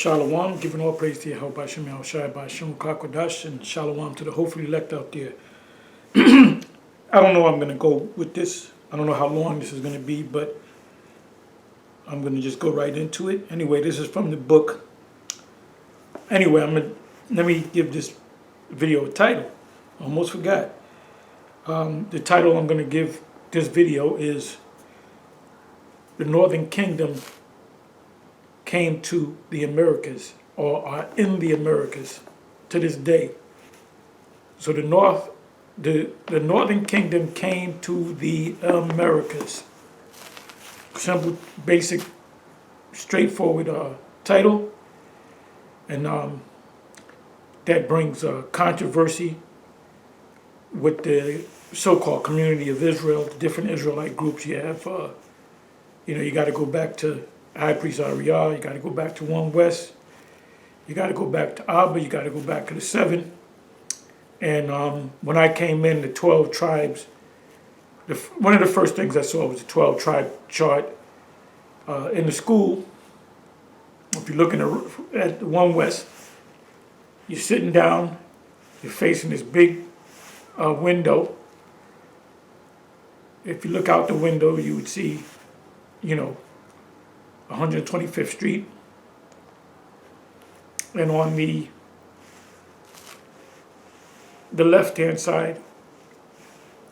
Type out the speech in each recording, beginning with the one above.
Shalom, giving all praise to Yahweh Shem Yahushai B'Shem Kakwadash, and Shalom to the hopefully elect out there. I don't know how I'm going to go with this. I don't know how long this is going to be, but I'm going to just go right into it. Anyway, this is from the book. Anyway, let me give this video a title. I almost forgot. The title I'm going to give this video is The Northern Kingdom Came to the Americas, or are in the Americas to this day. So the Northern Kingdom came to the Americas. Simple, basic, straightforward title, and that brings controversy with the so-called community of Israel, the different Israelite groups you have. You got to go back to High Priest Ariel, you got to go back to One West, you got to go back to Abba, you got to go back to the 7. And when I came in, the 12 tribes, one of the first things I saw was the 12 tribe chart in the school. If you're looking at the One West, you're sitting down, you're facing this big window. If you look out the window, you would see, 125th Street. And on the left-hand side,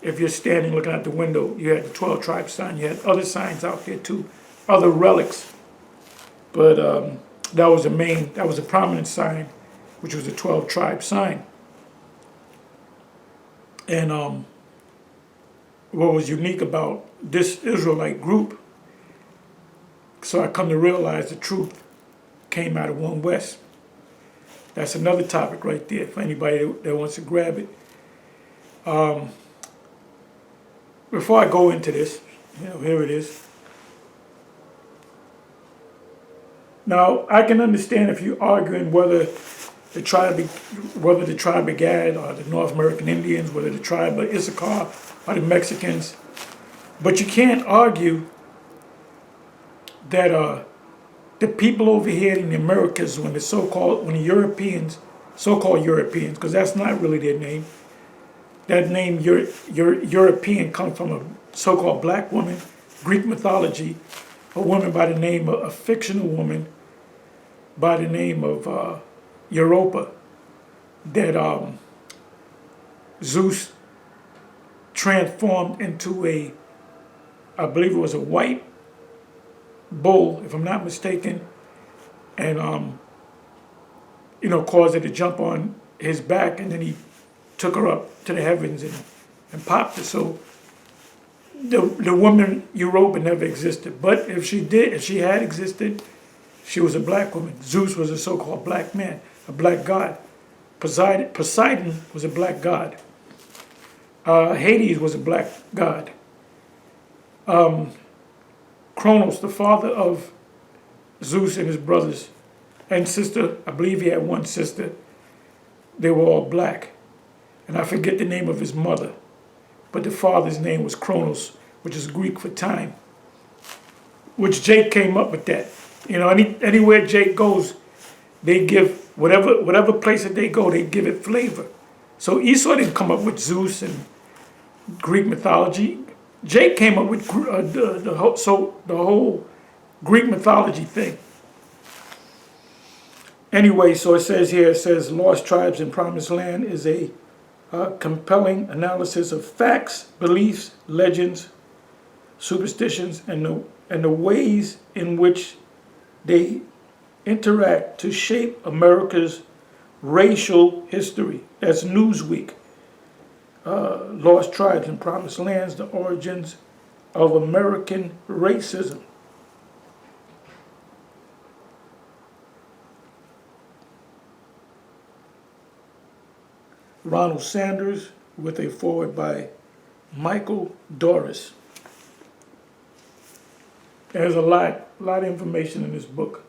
if you're standing looking out the window, you had the 12 tribe sign. You had other signs out there too, other relics. But that was a prominent sign, which was the 12 tribe sign. And what was unique about this Israelite group, so I come to realize the truth came out of One West. That's another topic right there for anybody that wants to grab it. Before I go into this, here it is. Now, I can understand if you're arguing whether the tribe of Gad or the North American Indians, whether the tribe of Issachar or the Mexicans, but you can't argue that the people over here in the Americas, when the Europeans, so-called Europeans, because that's not really their name, that name European comes from a so-called black woman, Greek mythology, a woman by the name of a fictional woman by the name of Europa, that Zeus transformed into I believe it was a white bull, if I'm not mistaken, and caused her to jump on his back, and then he took her up to the heavens and popped her. So the woman Europa never existed, but if she had existed, she was a black woman. Zeus was a so-called black man, a black god. Poseidon was a black god. Hades was a black god. Kronos, the father of Zeus and his brothers and sister, I believe he had one sister, they were all black. And I forget the name of his mother, but the father's name was Kronos, which is Greek for time, which Jake came up with that. Anywhere Jake goes, they give, whatever place that they go, they give it flavor. So Esau didn't come up with Zeus and Greek mythology. Jake came up with the whole Greek mythology thing. Anyway, so it says Lost Tribes in Promised Land is a compelling analysis of facts, beliefs, legends, superstitions, and the ways in which they interact to shape America's racial history. That's Newsweek. Lost Tribes in Promised Lands, the origins of American racism. Ronald Sanders, with a foreword by Michael Doris. There's a lot of information in this book.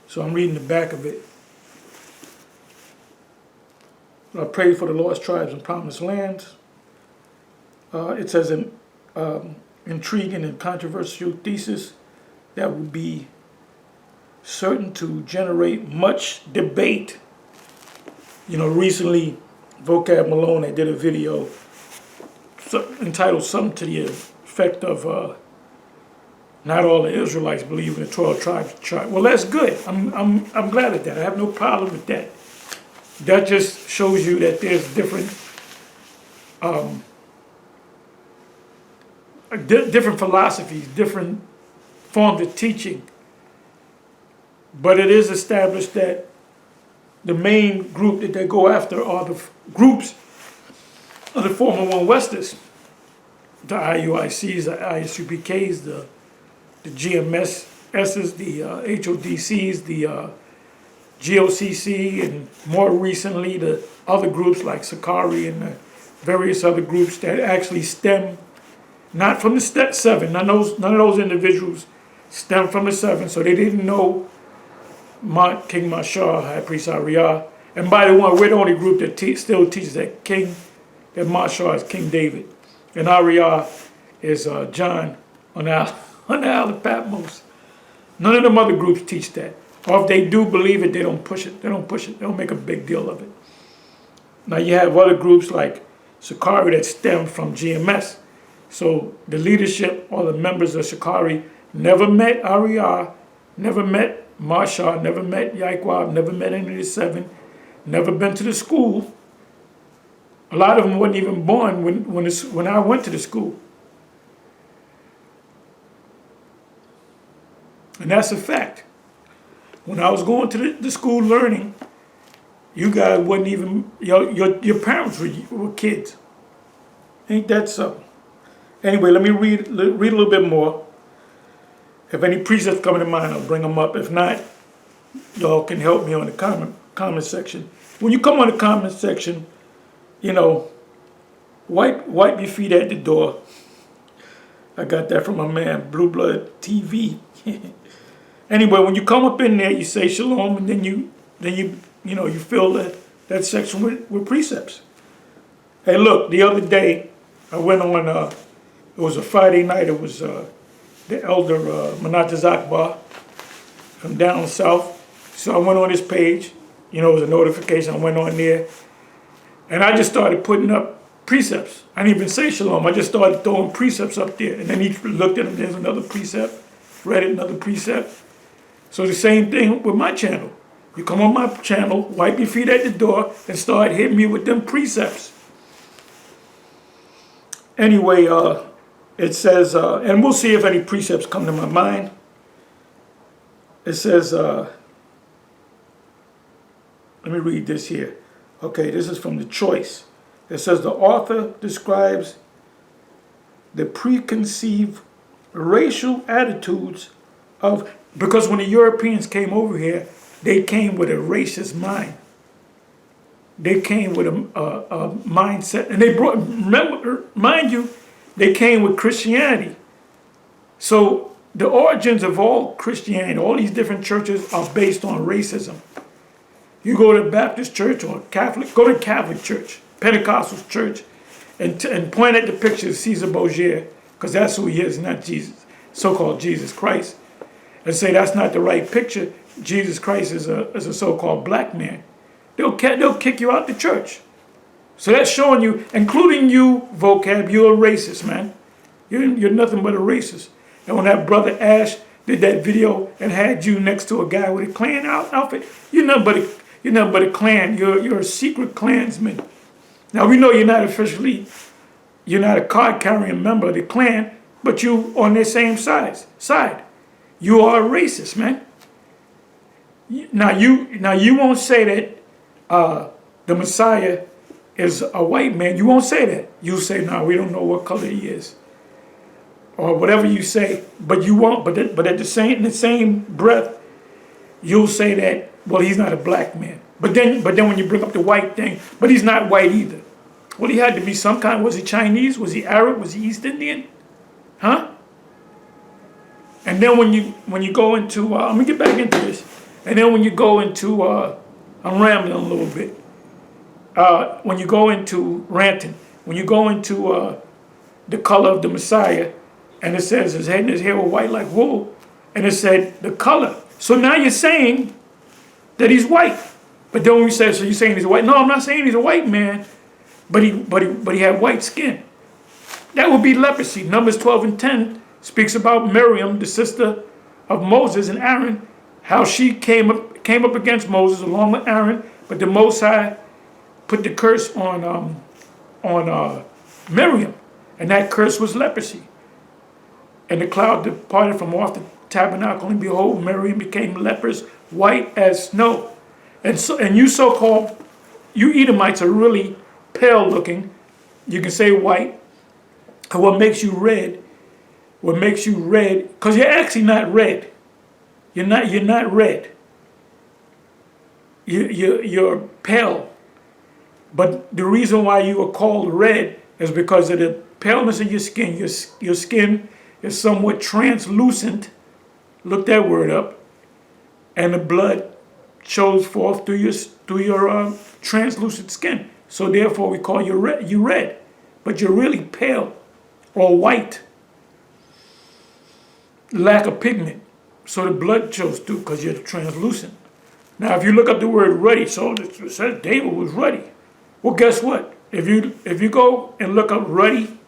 So I'm reading the back of it. I prayed for the lost tribes and promised lands. It says intriguing and controversial thesis that would be certain to generate much debate. You know, recently, Vocab Malone, I did a video entitled something to the effect of not all the Israelites believe in the 12 tribes chart. Well, that's good. I'm glad at that. I have no problem with that. That just shows you that there's different different philosophies, different forms of teaching. But it is established that the main group that they go after are the groups of the former One Westers, the IUICs, the ISUPKs, the GMSs, the HODCs, the GOCC, and more recently the other groups like Sakari and the various other groups that actually stem not from the seven. None of those individuals stem from the seven, so they didn't know King Mashar, High Priest Ariyah. And by the way, we're the only group that still teaches that Mashar is King David, and Ariyah is John on the Isle of Patmos. None of them other groups teach that. Or if they do believe it, they don't push it. They don't make a big deal of it. Now you have other groups like Sakari that stem from GMS. So the leadership or the members of Sakari never met Ariyah, never met Mashar, never met Yaquab, never met any of the seven, never been to the school. A lot of them weren't even born when I went to the school. And that's a fact. When I was going to the school learning, you guys wasn't even, your parents were kids. Ain't that something? Anyway, let me read a little bit more. If any precepts come to mind, I'll bring them up. If not, y'all can help me on the comment section. When you come on the comment section, you know, wipe your feet at the door. I got that from my man, Blue Blood TV. Anyway, when you come up in there, you say shalom, and then you fill that section with precepts. Hey, look, the other day I went on. It was a Friday night. It was the elder Manataz Akbar from down south. So I went on his page. You know, it was a notification. I went on there, and I just started putting up precepts. I didn't even say shalom. I just started throwing precepts up there, and then he looked at them. There's another precept. Read it, another precept. So the same thing with my channel. You come on my channel, wipe your feet at the door, and start hitting me with them precepts. Anyway, it says, and we'll see if any precepts come to my mind. It says, let me read this here. Okay, this is from The Choice. It says the author describes the preconceived racial attitudes of, because when the Europeans came over here, they came with a racist mind. They came with a mindset, and they brought, remember, mind you, they came with Christianity. So the origins of all Christianity, all these different churches are based on racism. You go to Baptist church or Catholic, go to Catholic church, Pentecostal church, and point at the picture of Caesar Borgia, because that's who he is, not Jesus, so-called Jesus Christ, and say that's not the right picture. Jesus Christ is a so-called black man. They'll kick you out the church. So that's showing you, including you, Vocab, you're a racist, man. You're nothing but a racist. And when that brother Ash did that video and had you next to a guy with a Klan outfit, you're nothing but a Klan. You're a secret Klansman. Now we know you're not a card-carrying member of the Klan, but you on their same side. You are a racist, man. Now you won't say that the Messiah is a white man. You won't say that. You'll say, no, we don't know what color he is, or whatever you say. But you won't. But in the same breath, you'll say that, well, he's not a black man. But then when you bring up the white thing, but he's not white either. Well, he had to be some kind. Was he Chinese? Was he Arab? Was he East Indian? Huh? And then when you go into, let me get back into this. And then when you go into, I'm rambling a little bit. When you go into ranting, when you go into the color of the Messiah, and it says his head and his hair were white like wool, and it said the color. So now you're saying that he's white. But then when we say, so you're saying he's white? No, I'm not saying he's a white man, but he had white skin. That would be leprosy. Numbers 12 and 10 speaks about Miriam, the sister of Moses and Aaron, how she came up against Moses along with Aaron, but the Most High put the curse on Miriam, and that curse was leprosy. And the cloud departed from off the tabernacle, and behold, Miriam became leprous, white as snow. And you so-called, you Edomites are really pale looking. You can say white. And what makes you red, because you're actually not red. You're not red. You're pale. But the reason why you are called red is because of the paleness of your skin. Your skin is somewhat translucent. Look that word up. And the blood shows forth through your translucent skin. So therefore we call you red. But you're really pale or white. Lack of pigment. So the blood shows through because you're translucent. Now if you look up the word ruddy, so it says David was ruddy. Well, guess what? If you go and look up ruddy,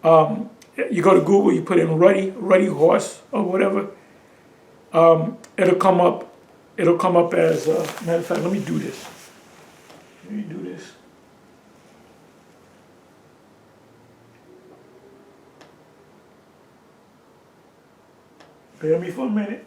you go to Google, you put in ruddy horse or whatever, it'll come up as, matter of fact, let me do this. Bear me for a minute.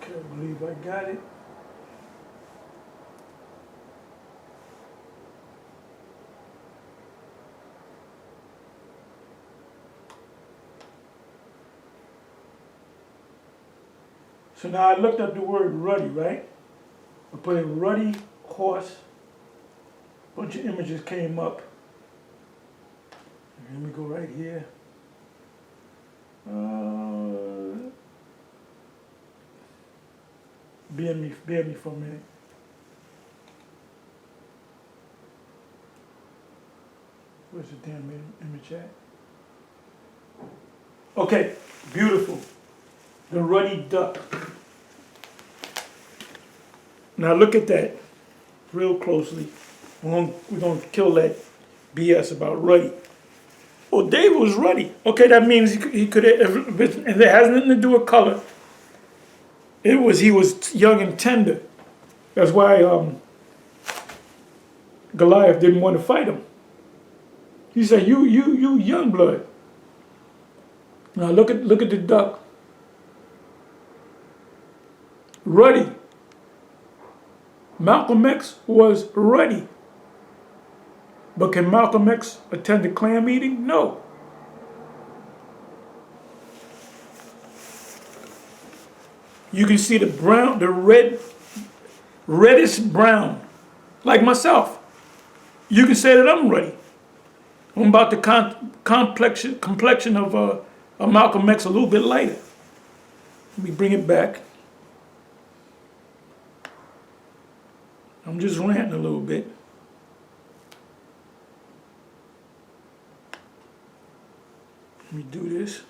I believe I got it. So now I looked up the word ruddy, right? I put in ruddy horse. A bunch of images came up. Let me go right here. Bear me for a minute. Where's the damn image at? Okay, beautiful. The ruddy duck. Now look at that real closely. We're gonna kill that BS about ruddy. Oh, David was ruddy. Okay, that means he could have, and it has nothing to do with color. He was young and tender. That's why Goliath didn't want to fight him. He said, "You young blood." Now look at the duck. Ruddy. Malcolm X was ruddy. But can Malcolm X attend a Klan meeting? No. You can see the brown, the reddish brown, like myself. You can say that I'm ruddy. I'm about the complexion of Malcolm X, a little bit lighter. Let me bring it back. I'm just ranting a little bit. Let me do this.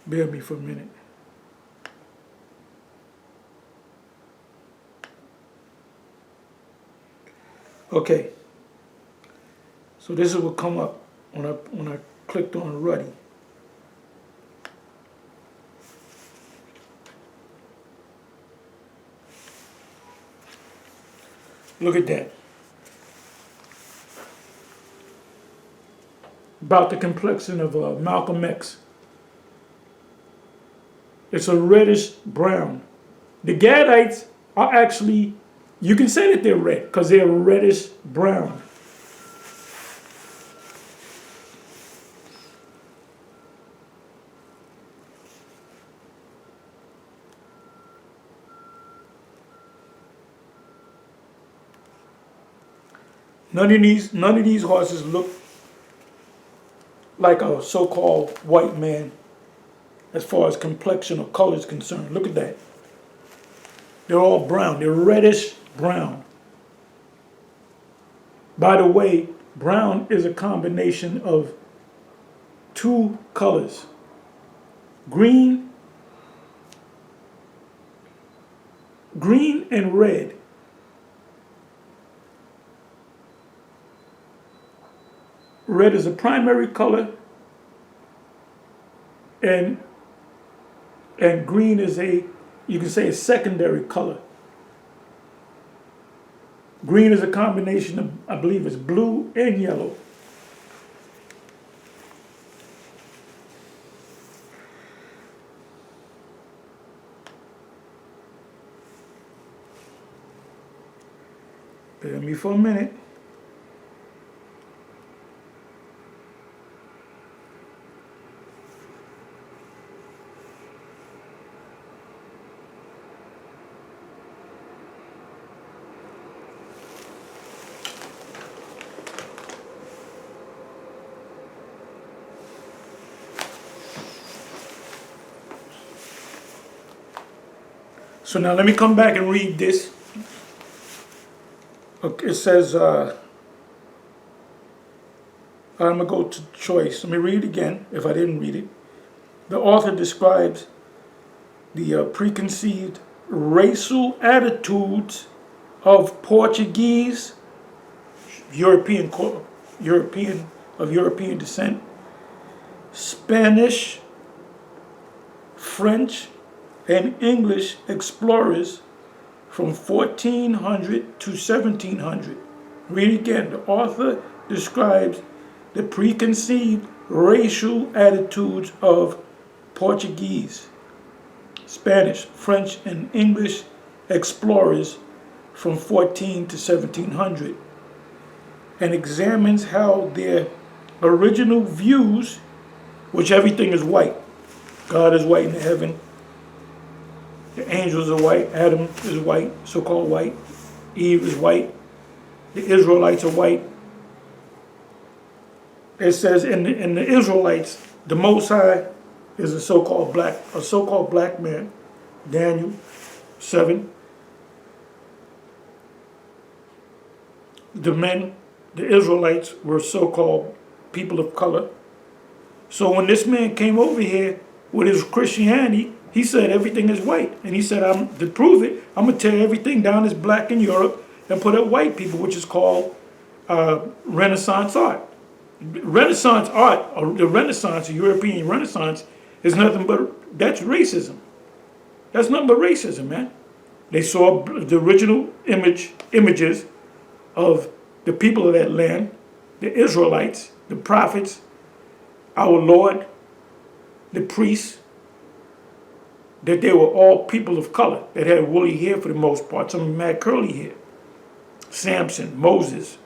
Bear me for a minute. Okay. So this is what come up when I clicked on ruddy. Look at that. about the complexion of Malcolm X. It's a reddish brown. The Gadites are actually, you can say that they're red because they're reddish brown. None of these horses look like a so-called white man as far as complexion or color is concerned. Look at that. They're all brown. They're reddish brown. By the way, brown is a combination of two colors. Green and red. Red is a primary color, and green is you can say a secondary color. Green is a combination of, I believe it's blue and yellow. Bear with me for a minute. So now let me come back and read this. Okay, it says, I'm going to go to choice. Let me read it again if I didn't read it. The author describes the preconceived racial attitudes of Portuguese, European descent, Spanish, French, and English explorers from 1400 to 1700. Read again. The author describes the preconceived racial attitudes of Portuguese, Spanish, French, and English explorers from 14 to 1700, and examines how their original views, which everything is white. God is white in heaven. The angels are white. Adam is white, so-called white. Eve is white. The Israelites are white. It says in the Israelites, the Most High is a so-called black man. Daniel 7. The Israelites were so-called people of color. So when this man came over here with his Christianity, he said everything is white. And he said, to prove it, I'm going to tear everything down as black in Europe and put up white people, which is called Renaissance art. Renaissance art, or the Renaissance, the European Renaissance, is nothing but, that's racism. That's nothing but racism, man. They saw the original images of the people of that land, the Israelites, the prophets, our Lord, the priests, that they were all people of color that had woolly hair for the most part. Some of them had curly hair. Samson, Moses,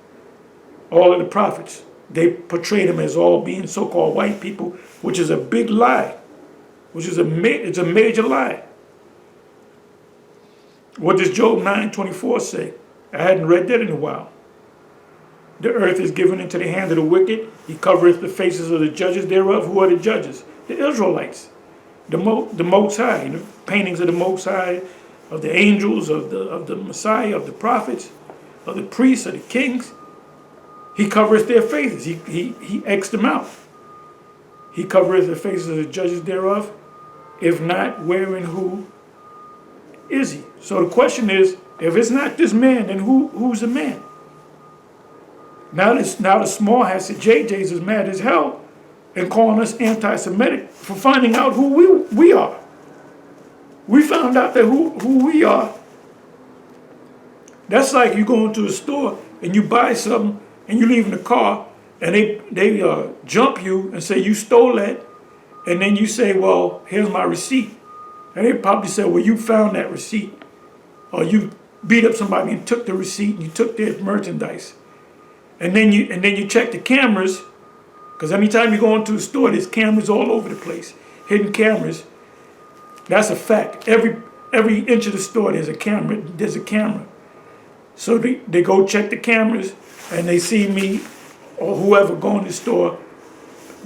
all of the prophets, they portrayed them as all being so-called white people, which is a big lie, it's a major lie. What does Job 9:24 say? I hadn't read that in a while. The earth is given into the hand of the wicked. He covereth the faces of the judges thereof. Who are the judges? The Israelites. The Most High, the paintings of the Most High, of the angels, of the Messiah, of the prophets, of the priests, of the kings. He covereth their faces. He X'd them out. He covereth the faces of the judges thereof. If not, where and who is he? So the question is, if it's not this man, then who's the man? Now the small hat said JJ's is mad as hell and calling us anti-Semitic for finding out who we are. We found out that who we are. That's like you go into a store and you buy something and you leave in the car and they jump you and say you stole that, and then you say, well, here's my receipt, and they probably say, well, you found that receipt, or you beat up somebody and took the receipt and you took their merchandise, and then you check the cameras, because anytime you go into a store, there's cameras all over the place, hidden cameras. That's a fact. Every inch of the store, there's a camera. There's a camera. So they go check the cameras, and they see me or whoever go in the store,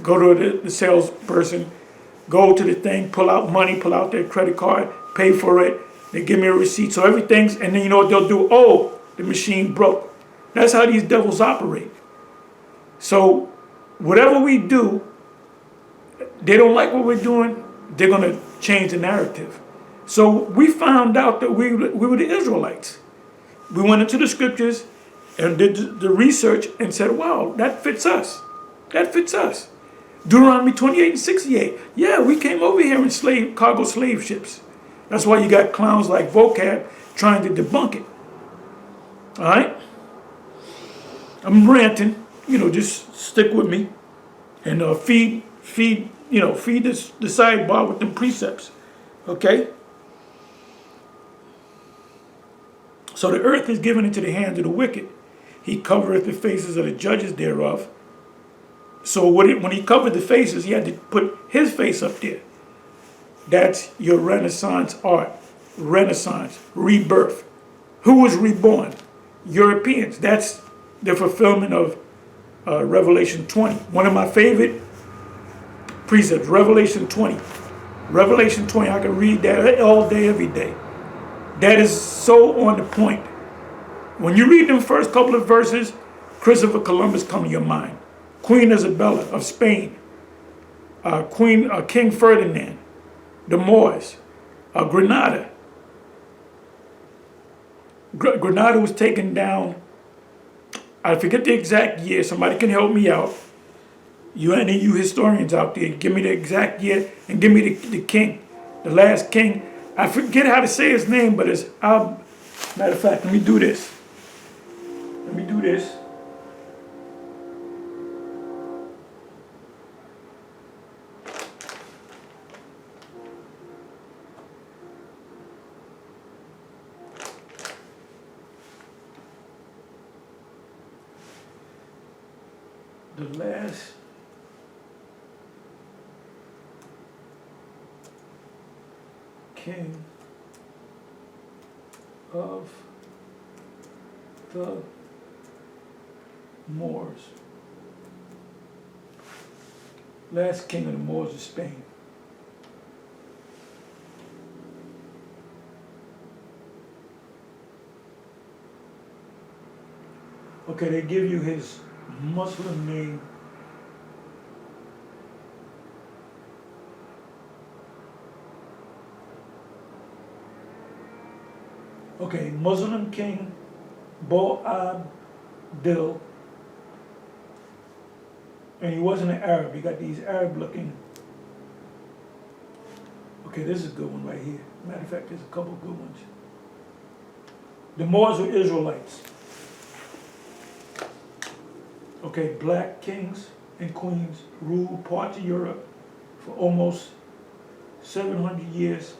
go to the salesperson, go to the thing, pull out money, pull out their credit card, pay for it. They give me a receipt. So everything's, and then you know what they'll do? Oh, the machine broke. That's how these devils operate. So whatever we do, they don't like what we're doing, they're going to change the narrative. So we found out that we were the Israelites. We went into the scriptures and did the research and said, wow, that fits us. That fits us. Deuteronomy 28 and 68. Yeah, we came over here in cargo slave ships. That's why you got clowns like Vocab trying to debunk it. All right? I'm ranting. Just stick with me and feed the sidebar with them precepts. Okay? So the earth is given into the hands of the wicked. He covereth the faces of the judges thereof. So when he covered the faces, he had to put his face up there. That's your Renaissance art. Renaissance. Rebirth. Who was reborn? Europeans. That's the fulfillment of Revelation 20. One of my favorite precepts, Revelation 20. Revelation 20, I can read that all day, every day. That is so on the point. When you read them first couple of verses, Christopher Columbus come to your mind. Queen Isabella of Spain, King Ferdinand, the Moors, Granada. Granada was taken down, I forget the exact year, somebody can help me out. Any of you historians out there, give me the exact year and give me the king, the last king. I forget how to say his name, but matter of fact, let me do this. The last king of the Moors. Last king of the Moors of Spain. Okay, they give you his Muslim name. Okay, Muslim king Bo-Abdil, and he wasn't an Arab. He got these Arab-looking. Okay, this is a good one right here. Matter of fact, there's a couple good ones. The Moors were Israelites. Okay, black kings and queens ruled parts of Europe for almost 700 years.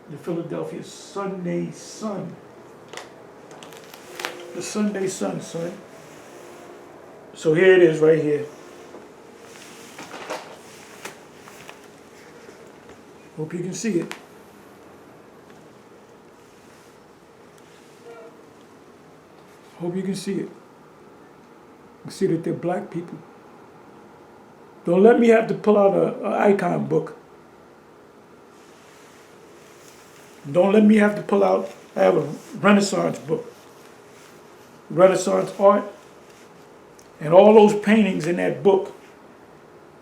The Philadelphia Sunday Sun. The Sunday Sun, son. So here it is right here. Hope you can see it. Hope you can see it. You see that they're black people. Don't let me have to pull out an icon book. Don't let me have to pull out, I have a Renaissance book. Renaissance art. And all those paintings in that book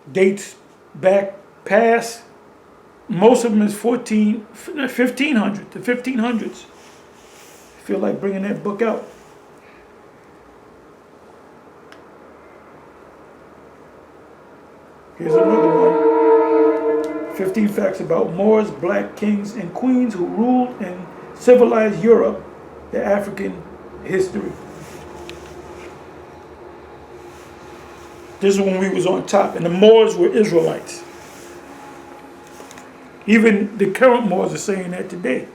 dates back past, most of them is 1500, the 1500s. I feel like bringing that book out. Here's another one. 15 facts about Moors, black kings and queens who ruled and civilized Europe, the African history. This is when we was on top, and the Moors were Israelites. Even the current Moors are saying that today.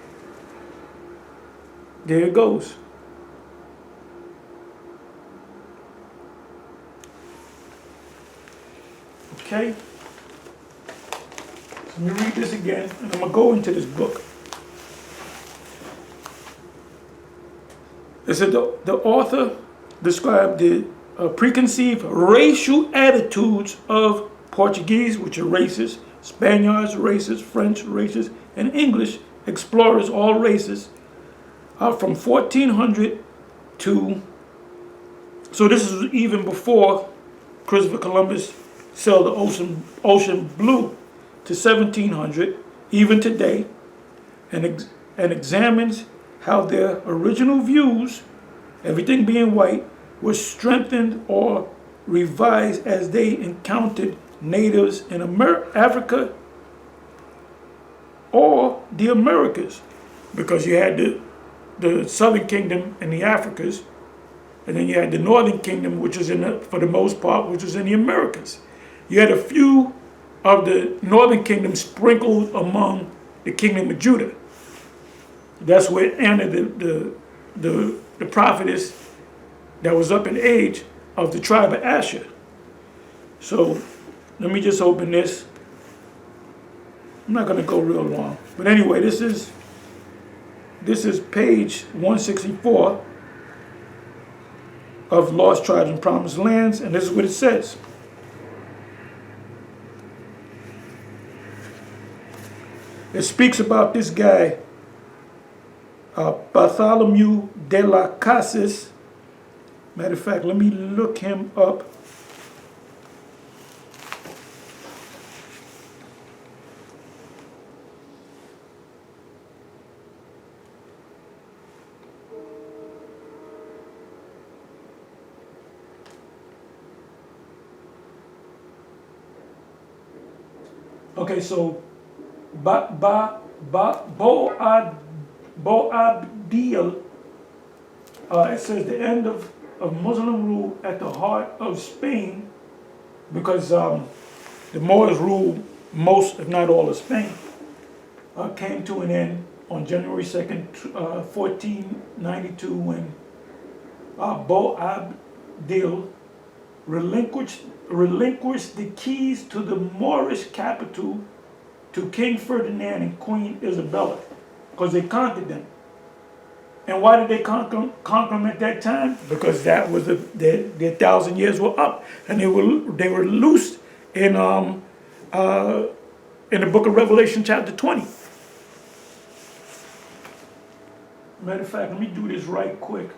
There it goes. Okay? So let me read this again, and I'm going to go into this book. It said the author described the preconceived racial attitudes of Portuguese, which are racist, Spaniards, racist, French, racist, and English explorers, all races, from 1400 to, so this is even before Christopher Columbus sailed the ocean blue, to 1700, even today, and examines how their original views, everything being white, were strengthened or revised as they encountered natives in Africa or the Americas, because you had the Southern Kingdom and the Africas, and then you had the Northern Kingdom, which was for the most part, which was in the Americas. You had a few of the Northern Kingdom sprinkled among the Kingdom of Judah. That's where Anna, the prophetess that was up in age of the tribe of Asher. So let me just open this. I'm not going to go real long, but anyway, this is page 164 of Lost Tribes and Promised Lands, and this is what it says. It speaks about this guy, Bartholomew de las Casas. Matter of fact, let me look him up. Okay, so Boabdil, it says the end of Muslim rule at the heart of Spain, because the Moors ruled most, if not all, of Spain, came to an end on January 2nd, 1492, when Boabdil relinquished the keys to the Moorish capital to King Ferdinand and Queen Isabella, because they conquered them. And why did they conquer them at that time? Because that was their 1,000 years were up, and they were loosed in the book of Revelation, chapter 20. Matter of fact, let me do this right quick.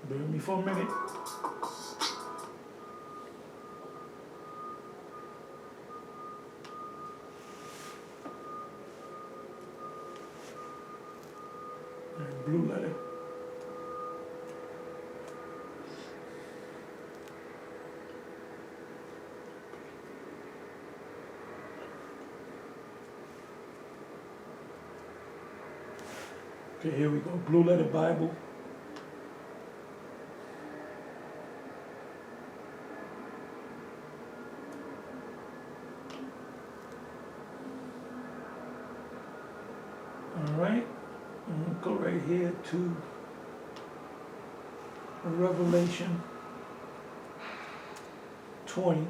Bear with me for a minute. Blue letter. Okay, here we go. Blue letter Bible. All right. I'm going to go right here to Revelation 20.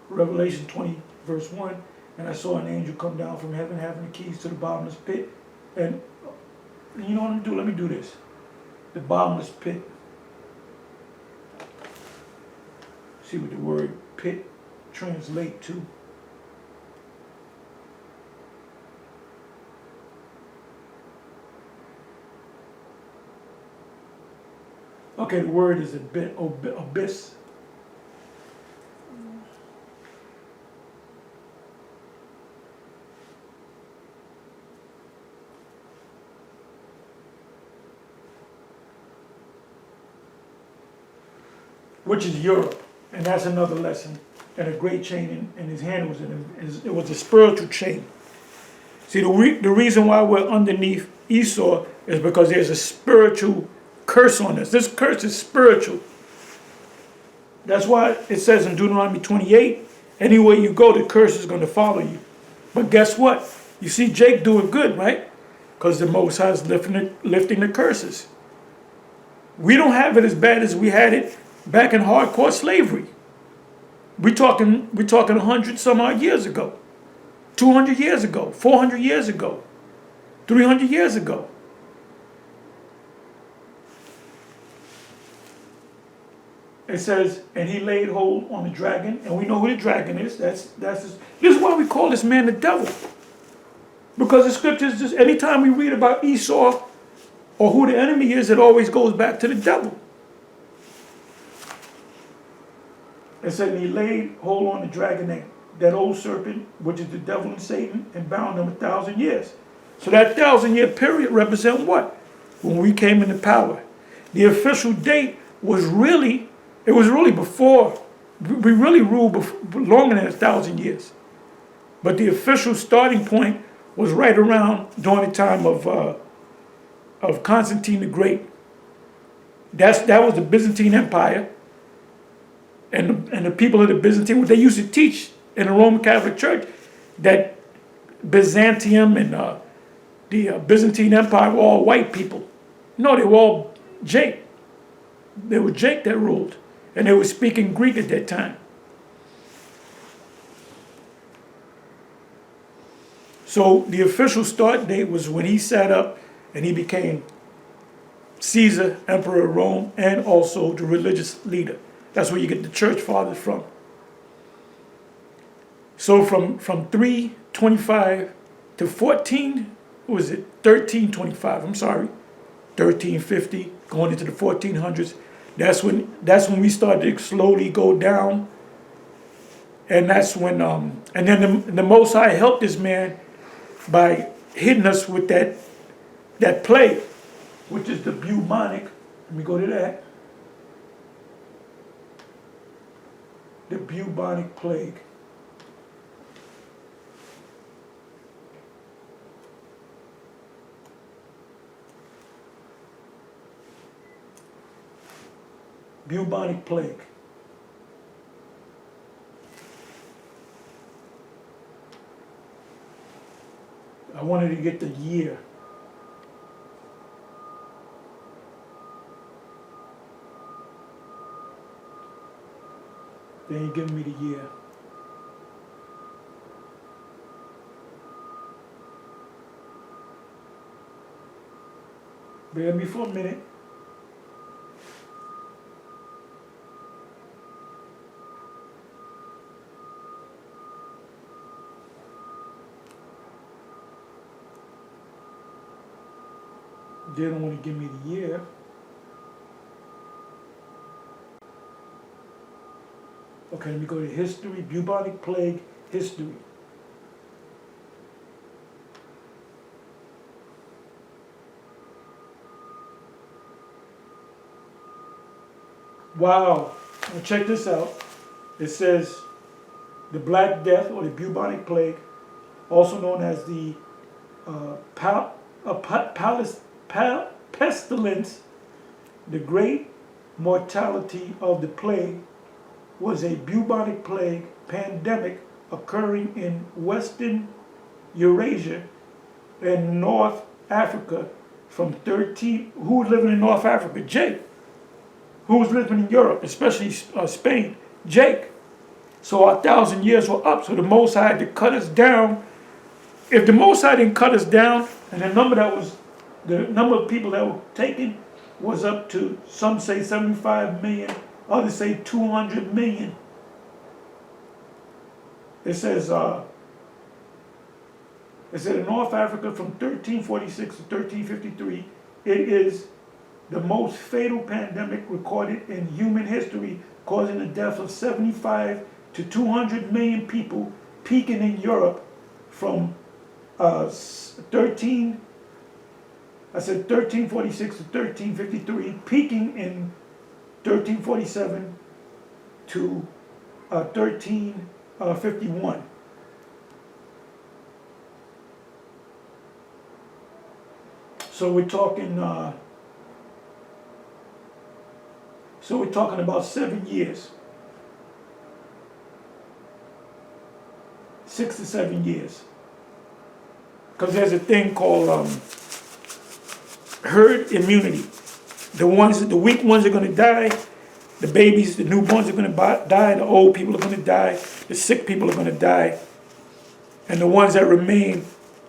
Revelation 20, verse 1. And I saw an angel come down from heaven having the keys to the bottomless pit. And you know what I'm going to do? Let me do this. The bottomless pit. See what the word pit translate to. Okay, the word is abyss. Which is Europe, and that's another lesson. and a great chain in his hand. It was a spiritual chain. See, the reason why we're underneath Esau is because there's a spiritual curse on us. This curse is spiritual. That's why it says in Deuteronomy 28, anywhere you go, the curse is going to follow you. But guess what? You see Jake doing good, right? Because the Most High is lifting the curses. We don't have it as bad as we had it back in hardcore slavery. We're talking 100 some odd years ago, 200 years ago, 400 years ago, 300 years ago. It says, and he laid hold on the dragon, and we know who the dragon is. This is why we call this man the devil. Because the scriptures, just anytime we read about Esau or who the enemy is, it always goes back to the devil. It said, and he laid hold on the dragon, that old serpent, which is the devil and Satan, and bound him 1,000 years. So that 1,000-year period represent what? When we came into power. The official date was really before, we really ruled longer than 1,000 years. But the official starting point was right around during the time of Constantine the Great. That was the Byzantine Empire. And the people of the Byzantine, they used to teach in the Roman Catholic Church that Byzantium and the Byzantine Empire were all white people. No, they were all Jake. They were Jake that ruled. And they were speaking Greek at that time. So the official start date was when he sat up and he became Caesar, Emperor of Rome, and also the religious leader. That's where you get the church fathers from. So from 325 to 1350, going into the 1400s, that's when we started to slowly go down. And that's when and then the Most High helped this man by hitting us with that plague, which is the bubonic. Let me go to that. The bubonic plague. Bubonic plague. I wanted to get the year. They ain't giving me the year. Bear me for a minute. They don't want to give me the year. Okay, let me go to history, bubonic plague, history. Wow, now check this out. It says the Black Death or the bubonic plague, also known as the pestilence, the great mortality of the plague, was a bubonic plague pandemic occurring in Western Eurasia and North Africa from 13. Who was living in North Africa? Jake. Who was living in Europe, especially Spain? Jake. So our 1,000 years were up. So the Most High had to cut us down. If the Most High didn't cut us down, and the number of people that were taken was up to, some say 75 million, others say 200 million. It says in North Africa from 1346 to 1353, it is the most fatal pandemic recorded in human history, causing the death of 75 to 200 million people, peaking in Europe from 1346 to 1353, peaking in 1347 to 1351. So we're talking. About 7 years. 6 to 7 years. Because there's a thing called herd immunity. The weak ones are going to die. The babies, the newborns are going to die. The old people are going to die. The sick people are going to die. And the ones that remain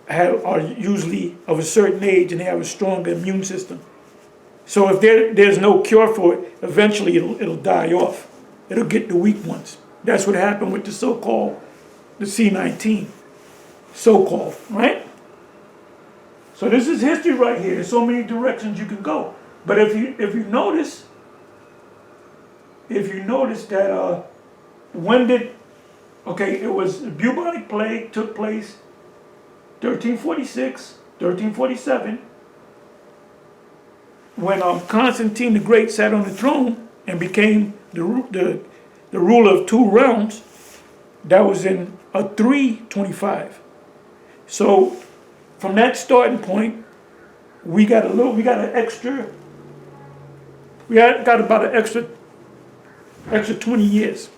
are usually of a certain age and they have a stronger immune system. So if there's no cure for it, eventually it'll die off. It'll get the weak ones. That's what happened with the so-called, the C-19. So-called, right? So this is history right here. There's so many directions you can go. But if you notice that it was the bubonic plague took place 1346, 1347, when Constantine the Great sat on the throne and became the ruler of 2 realms. That was in 325. So from that starting point, we got about an extra 20 years.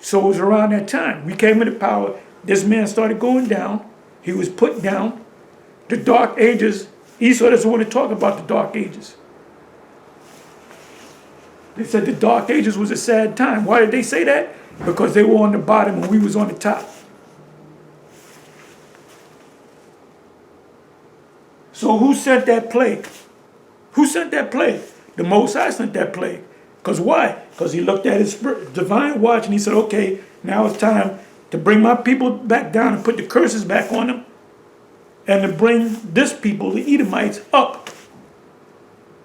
So it was around that time we came into power. This man started going down. He was put down. The Dark Ages. Esau doesn't want to talk about the Dark Ages. They said the Dark Ages was a sad time. Why did they say that? Because they were on the bottom and we was on the top. So who sent that plague? Who sent that plague? The Most High sent that plague. Because why? Because he looked at his divine watch and he said, okay, now it's time to bring my people back down and put the curses back on them, and to bring this people, the Edomites, up.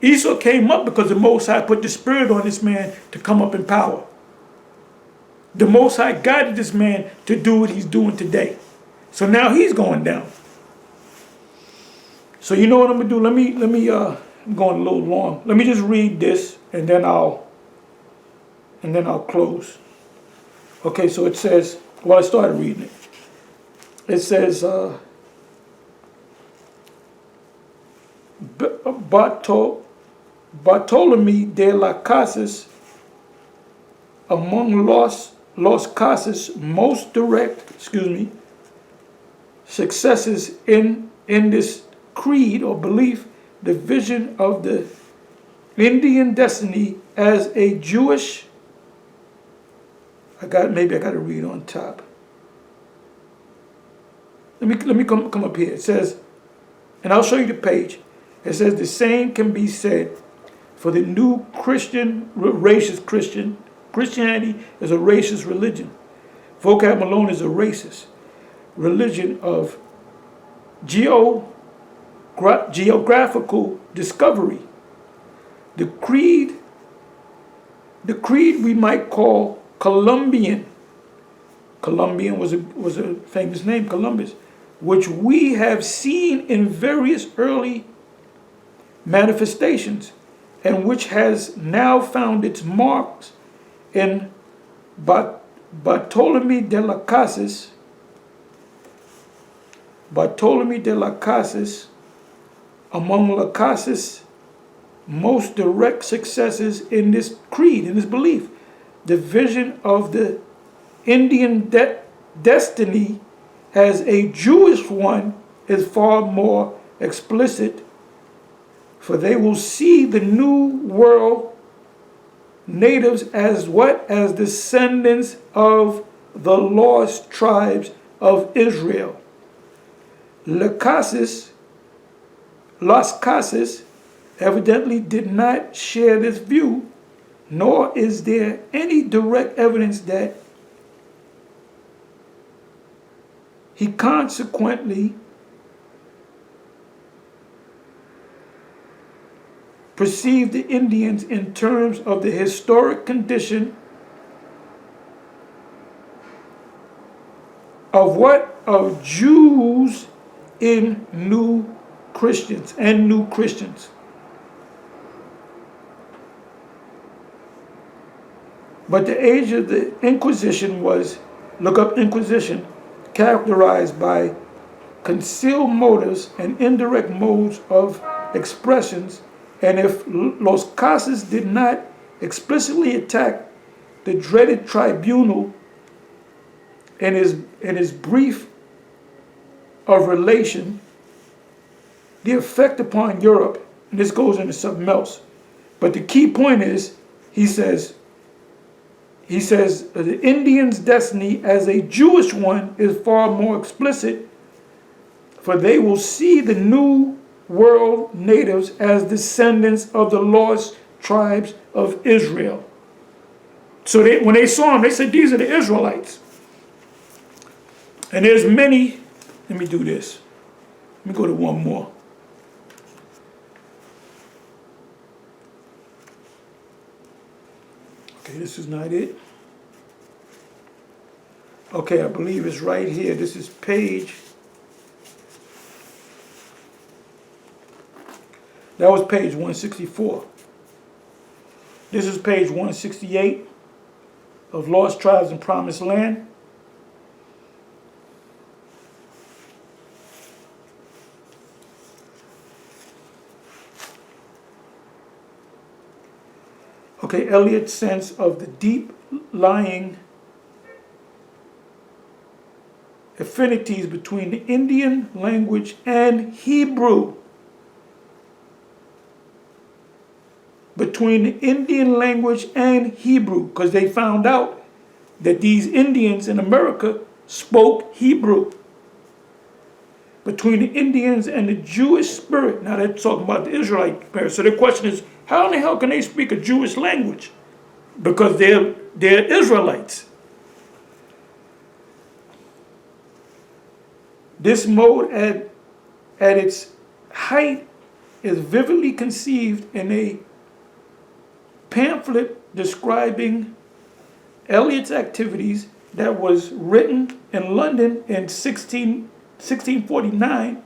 Esau came up because the Most High put the spirit on this man to come up in power. The Most High guided this man to do what he's doing today. So now he's going down. So you know what I'm gonna do? Let me I'm going a little long. Let me just read this and then I'll close. Okay, so it says, well, I started reading it. It says, Bartolome de las Casas, among Los Casas' most direct, successes in this creed or belief, the vision of the Indian destiny as a Jewish. Maybe I got to read on top. Let me come up here. It says, and I'll show you the page. It says the same can be said for the new racist Christian. Christianity is a racist religion. Vocab Malone is a racist religion of geographical discovery. The creed we might call Columbian. Columbian was a famous name, Columbus, which we have seen in various early manifestations, and which has now found its marks in Bartolome de las Casas, among las Casas' most direct successes in this creed, in this belief. The vision of the Indian destiny as a Jewish one is far more explicit, for they will see the new world natives as what? As descendants of the lost tribes of Israel. Las Casas evidently did not share this view, nor is there any direct evidence that he consequently perceived the Indians in terms of the historic condition of what? Of Jews in new Christians. But But the age of the Inquisition was, look up Inquisition, characterized by concealed motives and indirect modes of expressions, and if Los Casas did not explicitly attack the dreaded tribunal in his brief of relation, the effect upon Europe, and this goes into something else, but the key point is, he says, the Indian's destiny as a Jewish one is far more explicit, for they will see the new world natives as descendants of the lost tribes of Israel. So when they saw them, they said, these are the Israelites. And there's many, let me do this. Let me go to one more. Okay, this is not it. Okay, I believe it's right here. This is page. That was page 164. This is page 168 of Lost Tribes in Promised Land. Okay, Eliot's sense of the deep-lying affinities between the Indian language and Hebrew. Between the Indian language and Hebrew, because they found out that these Indians in America spoke Hebrew. Between the Indians and the Jewish spirit. Now they're talking about the Israelite spirit. So the question is, how in the hell can they speak a Jewish language? Because they're Israelites. This mode at its height is vividly conceived in a pamphlet describing Eliot's activities that was written in London in 1649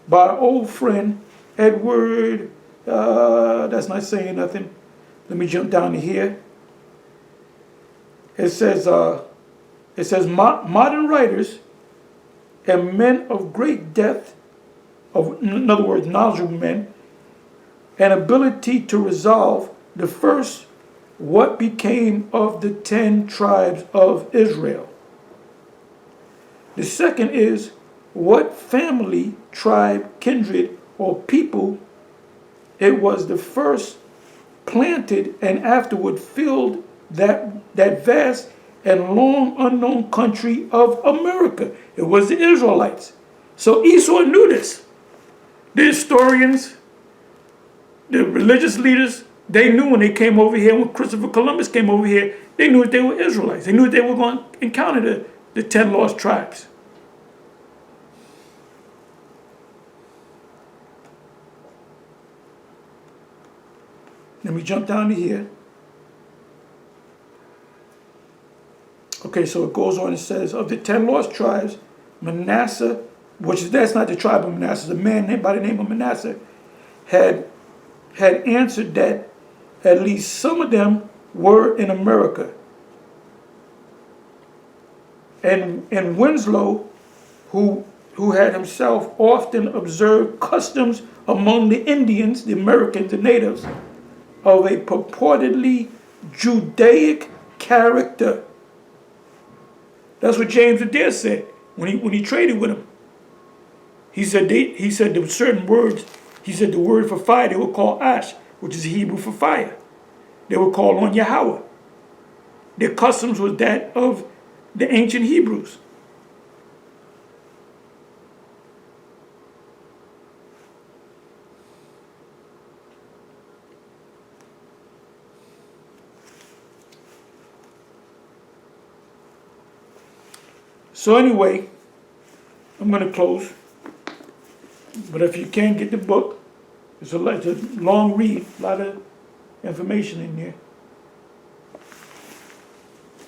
by our old friend Edward, that's not saying nothing. Let me jump down to here. It says modern writers and men of great depth, in other words, knowledgeable men, and ability to resolve the first, what became of the 10 tribes of Israel. The second is, what family, tribe, kindred, or people it was the first planted and afterward filled that vast and long unknown country of America. It was the Israelites. So Esau knew this. The historians, the religious leaders, they knew when they came over here, when Christopher Columbus came over here, they knew that they were Israelites. They knew that they were going to encounter the 10 lost tribes. Let me jump down to here. Okay, so it goes on and says, of the 10 lost tribes, Manasseh, that's not the tribe of Manasseh, a man by the name of Manasseh, had answered that at least some of them were in America. And Winslow, who had himself often observed customs among the Indians, the Americans, the natives, of a purportedly Judaic character. That's what James Adair said when he traded with him. He said there were certain words. He said the word for fire they would call ash, which is Hebrew for fire. They would call on Yahweh. Their customs was that of the ancient Hebrews. So anyway, I'm going to close. But if you can't get the book, it's a long read, a lot of information in there.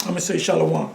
I'm going to say shalom.